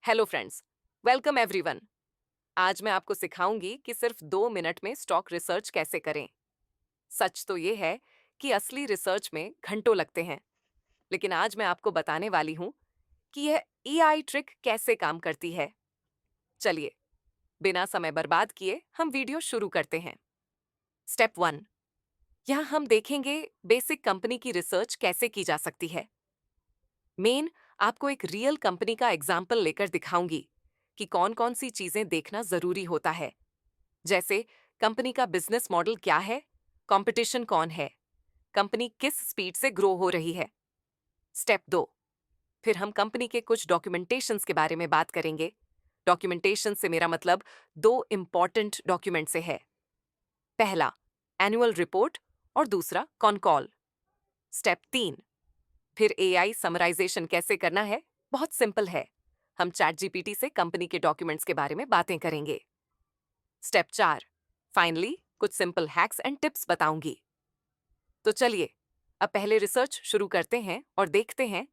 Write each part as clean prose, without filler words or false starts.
Hello friends, welcome everyone. आज मैं आपको सिखाऊंगी कि सिर्फ 2 मिनट में स्टॉक रिसर्च कैसे करें। सच तो ये है कि असली रिसर्च में घंटों लगते हैं, लेकिन आज मैं आपको बताने वाली हूं कि यह एआई ट्रिक कैसे काम करती है। चलिए, बिना समय बर्बाद किए हम वीडियो शुरू करते हैं। स्टेप 1, यहाँ हम देखेंगे बेसिक कंपनी की रिसर्च कैसे की जा सकती है। मेन आपको एक रियल कंपनी का एग्जाम्पल लेकर दिखाऊंगी कि कौन कौन सी चीजें देखना जरूरी होता है, जैसे कंपनी का बिजनेस मॉडल क्या है, कंपटीशन कौन है, कंपनी किस स्पीड से ग्रो हो रही है। स्टेप 2, फिर हम कंपनी के कुछ डॉक्यूमेंटेशंस के बारे में बात करेंगे। डॉक्यूमेंटेशन से मेरा मतलब दो इंपॉर्टेंट डॉक्यूमेंट से है। पहला एनुअल रिपोर्ट और दूसरा कॉन कॉल। स्टेप 3, फिर एआई समराइजेशन कैसे करना है। बहुत सिंपल है, हम चैट जीपीटी से कंपनी के डॉक्यूमेंट्स के बारे में बातें करेंगे। स्टेप 4, फाइनली कुछ सिंपल हैक्स एंड टिप्स बताऊंगी। तो चलिए, अब पहले रिसर्च शुरू करते हैं और देखते हैं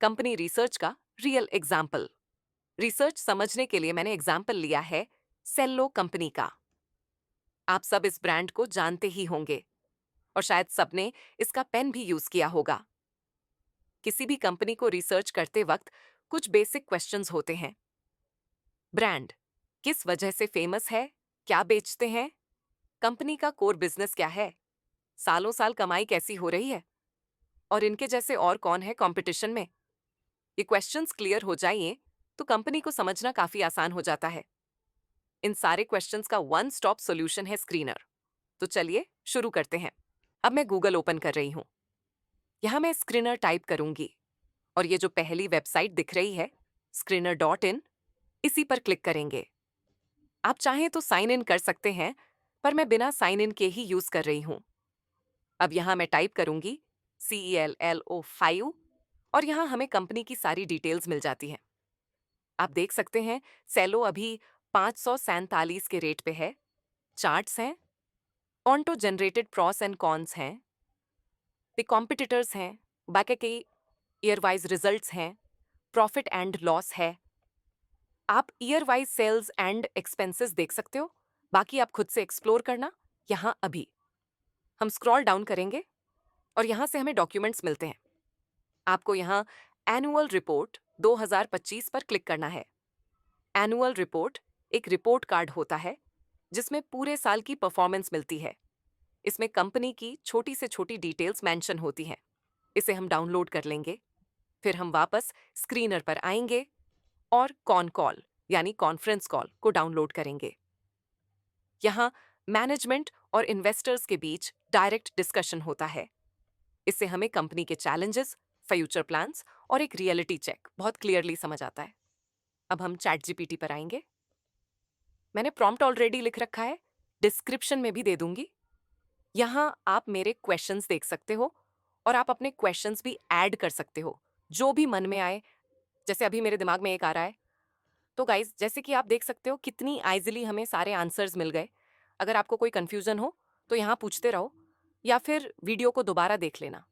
कंपनी रिसर्च का रियल एग्जाम्पल। रिसर्च समझने के लिए मैंने एग्जाम्पल लिया है सेल्लो कंपनी का। आप सब इस ब्रांड को जानते ही होंगे और शायद सबने इसका पेन भी यूज किया होगा। किसी भी कंपनी को रिसर्च करते वक्त कुछ बेसिक क्वेश्चंस होते हैं। ब्रांड किस वजह से फेमस है, क्या बेचते हैं, कंपनी का कोर बिजनेस क्या है, सालों साल कमाई कैसी हो रही है, और इनके जैसे और कौन है कंपटीशन में। ये क्वेश्चंस क्लियर हो जाइए तो कंपनी को समझना काफी आसान हो जाता है। इन सारे क्वेश्चंस का वन स्टॉप सॉल्यूशन है स्क्रीनर। तो चलिए शुरू करते हैं। अब मैं गूगल ओपन कर रही हूं। यहां मैं स्क्रीनर टाइप करूंगी और ये जो पहली वेबसाइट दिख रही है screener.in, इसी पर क्लिक करेंगे। आप चाहें तो साइन इन कर सकते हैं, पर मैं बिना साइन इन के ही यूज कर रही हूं। अब यहां मैं टाइप करूंगी CELLO5 और यहां हमें कंपनी की सारी डिटेल्स मिल जाती हैं। आप देख सकते हैं सेलो अभी 547 के रेट पे है। चार्ट्स हैं, auto generated pros and cons हैं, द कॉम्पिटिटर्स हैं, बाकी के ईयर वाइज रिजल्ट्स हैं, प्रॉफिट एंड लॉस है। आप year wise sales and expenses देख सकते हो। बाकी आप खुद से एक्सप्लोर करना। यहां अभी हम स्क्रॉल डाउन करेंगे और यहां से हमें डॉक्यूमेंट्स मिलते हैं। आपको यहां एनुअल रिपोर्ट 2025 पर क्लिक करना है। एनुअल रिपोर्ट एक रिपोर्ट कार्ड होता है जिसमें पूरे साल की परफॉर्मेंस मिलती है। इसमें कंपनी की छोटी से छोटी डिटेल्स मेंशन होती हैं। इसे हम डाउनलोड कर लेंगे। फिर हम वापस स्क्रीनर पर आएंगे और कॉन कॉल यानी कॉन्फ्रेंस कॉल को डाउनलोड करेंगे। यहाँ मैनेजमेंट और इन्वेस्टर्स के बीच डायरेक्ट डिस्कशन होता है। इससे हमें कंपनी के चैलेंजेस, फ्यूचर प्लान्स और एक रियलिटी चेक बहुत क्लियरली समझ आता है। अब हम चैट जीपीटी पर आएंगे। मैंने प्रॉम्प्ट ऑलरेडी लिख रखा है, डिस्क्रिप्शन में भी दे दूंगी। यहाँ आप मेरे क्वेश्चंस देख सकते हो और आप अपने क्वेश्चंस भी ऐड कर सकते हो, जो भी मन में आए। जैसे अभी मेरे दिमाग में एक आ रहा है। तो गाइज, जैसे कि आप देख सकते हो कितनी आइजिली हमें सारे आंसर्स मिल गए। अगर आपको कोई कंफ्यूजन हो तो यहाँ पूछते रहो या फिर वीडियो को दोबारा देख लेना।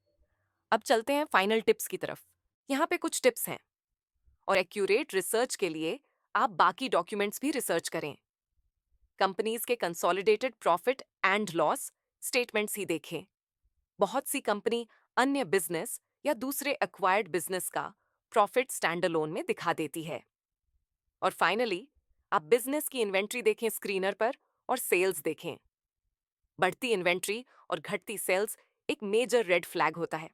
अब चलते हैं फाइनल टिप्स की तरफ। यहाँ पे कुछ टिप्स हैं और एक्यूरेट रिसर्च के लिए आप बाकी डॉक्यूमेंट्स भी रिसर्च करें। कंपनीज के consolidated profit and loss statements ही देखें। बहुत सी कंपनी अन्य बिजनेस या दूसरे एक्वायर्ड बिजनेस का प्रॉफिट स्टैंडअलोन में दिखा देती है। और फाइनली आप बिजनेस की इन्वेंट्री देखें स्क्रीनर पर और सेल्स देखें। बढ़ती इन्वेंट्री और घटती सेल्स एक मेजर रेड फ्लैग होता है।